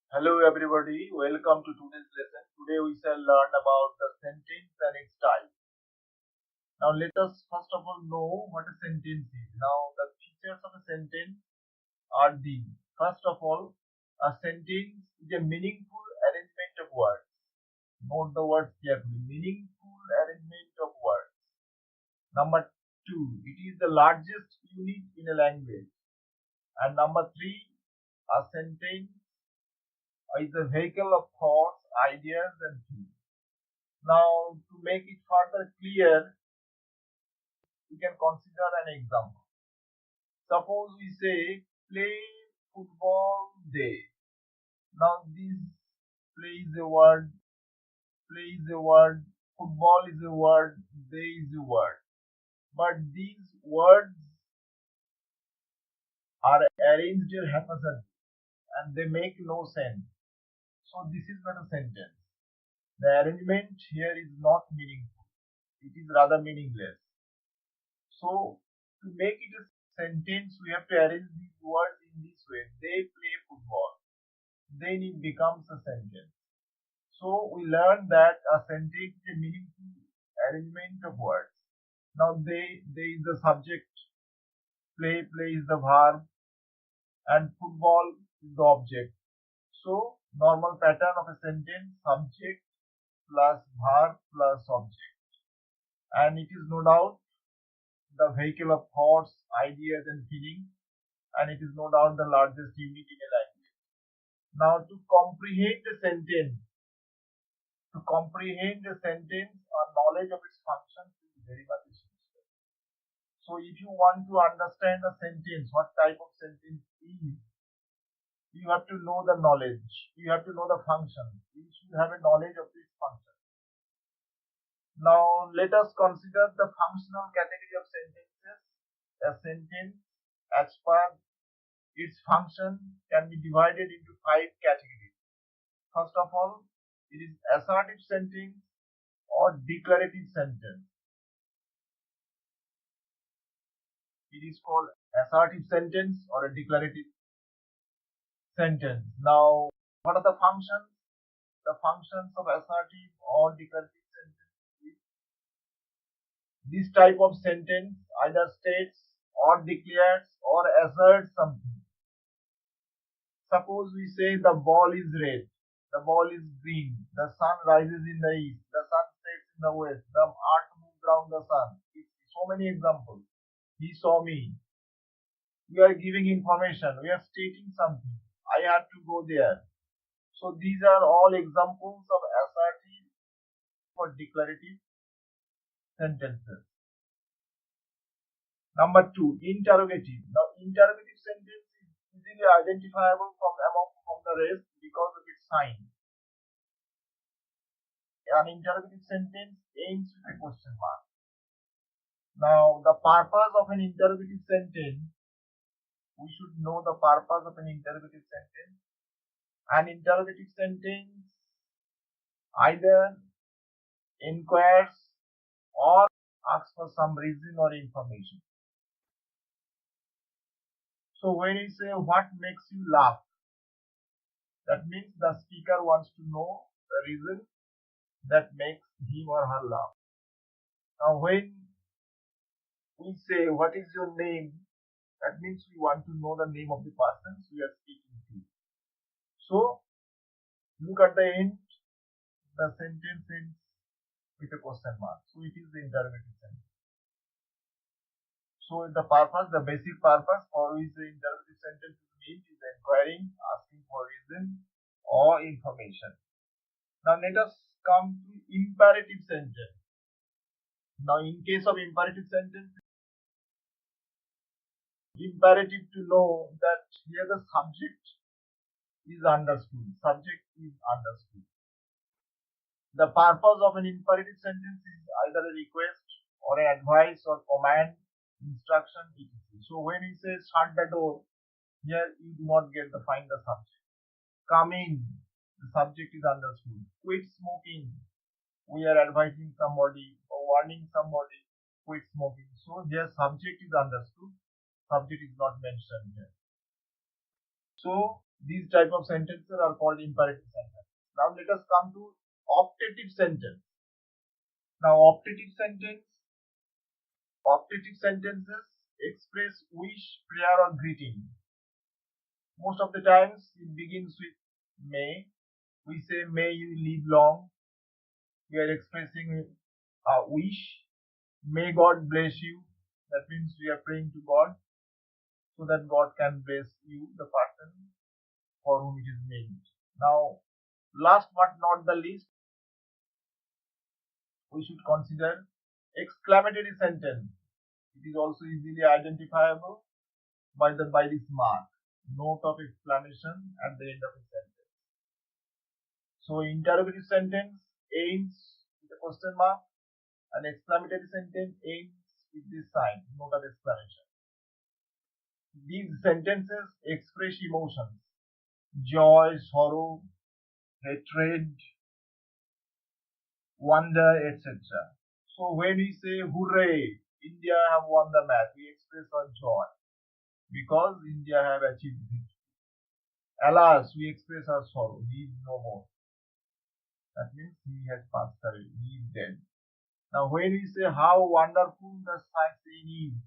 Hello everybody, welcome to today's lesson. Today we shall learn about the sentence and its type. Now let us first of all know what a sentence is. Now the features of a sentence are these. First of all, a sentence is a meaningful arrangement of words. Note the words carefully. Meaningful arrangement of words. Number two, it is the largest unit in a language. And number three, a sentence is a vehicle of thoughts, ideas, and feelings. Now, to make it further clear, we can consider an example. Suppose we say play football day. Now, this play is a word, play is a word, football is a word, day is a word. But these words are arranged haphazardly and they make no sense. So, this is not a sentence. The arrangement here is not meaningful, it is rather meaningless. So, to make it a sentence, we have to arrange these words in this way. They play football. Then it becomes a sentence. So, we learn that a sentence is a meaningful arrangement of words. Now, they is the subject, play is the verb, and football is the object. So, normal pattern of a sentence, subject plus verb plus object. And it is no doubt the vehicle of thoughts, ideas, and feelings, and it is no doubt the largest unit in a language. Now, to comprehend a sentence, a knowledge of its functions is very much essential. So, if you want to understand a sentence, what type of sentence is, you have to know the knowledge. You have to know the function. You should have a knowledge of its function. Now, let us consider the functional category of sentences. A sentence, as per its function, can be divided into 5 categories. First of all, it is assertive sentence or declarative sentence. It is called assertive sentence or a declarative sentence. Now, what are the functions? The functions of assertive or declarative sentence is this type of sentence either states or declares or asserts something. Suppose we say the ball is red, the ball is green, the sun rises in the east, the sun sets in the west, the earth moves around the sun. It's so many examples. He saw me. We are giving information, we are stating something. I had to go there. So these are all examples of assertive or declarative sentences. Number two, interrogative. Now, interrogative sentence is easily identifiable from the rest because of its sign. An interrogative sentence ends with a question mark. Now, the purpose of an interrogative sentence, we should know the purpose of an interrogative sentence. An interrogative sentence either inquires or asks for some reason or information. So when you say what makes you laugh, that means the speaker wants to know the reason that makes him or her laugh. Now when we say what is your name, that means we want to know the name of the person we are speaking to. So look at the end, the sentence ends with a question mark. So it is the interrogative sentence. So the purpose, the basic purpose for which the interrogative sentence is made is inquiring, asking for reason or information. Now let us come to imperative sentence. Now in case of imperative sentence, imperative to know that here the subject is understood. Subject is understood. The purpose of an imperative sentence is either a request or an advice or command, instruction, etc. So when he says shut the door, here you do not get the find the subject. Come in, the subject is understood. Quit smoking, we are advising somebody or warning somebody quit smoking. So here subject is understood, subject is not mentioned here. So These type of sentences are called imperative sentences. Now let us come to optative sentence. Now optative sentences express wish, prayer or greeting. Most of the times it begins with may. We say may you live long. We are expressing a wish. May God bless you. That means we are praying to God so that God can bless you, the person for whom it is meant. Now, last but not the least, we should consider exclamatory sentence. It is also easily identifiable by this mark, note of exclamation at the end of a sentence. So interrogative sentence ends with a question mark, and exclamatory sentence ends with this sign, note of exclamation. These sentences express emotions: joy, sorrow, hatred, wonder, etc. So when we say hooray, India have won the match, we express our joy because India have achieved victory. Alas, we express our sorrow, he is no more. That means he has passed away, he is dead. Now when we say how wonderful the scene is,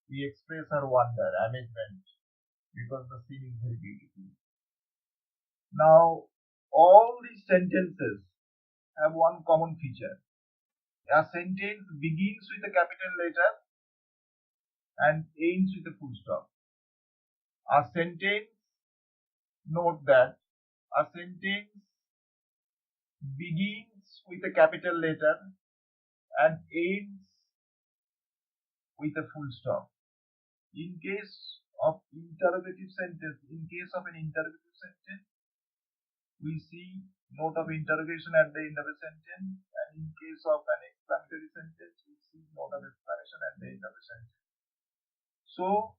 we express our wonder, amazement, because the scene is very beautiful. Now all these sentences have one common feature. A sentence begins with a capital letter and ends with a full stop. A sentence, note that a sentence begins with a capital letter and ends with a full stop. In case of interrogative sentence, we see note of interrogation at the end of a sentence, and in case of an exclamatory sentence, we see note of exclamation at the end of a sentence. So,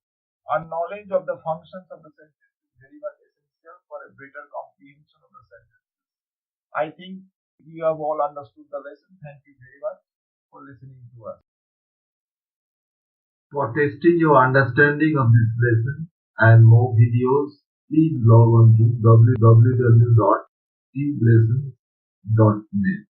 a knowledge of the functions of the sentence is very much essential for a better comprehension of the sentence. I think you have all understood the lesson. Thank you very much for listening to us. For testing your understanding of this lesson and more videos, please log on to www.teamlessons.net.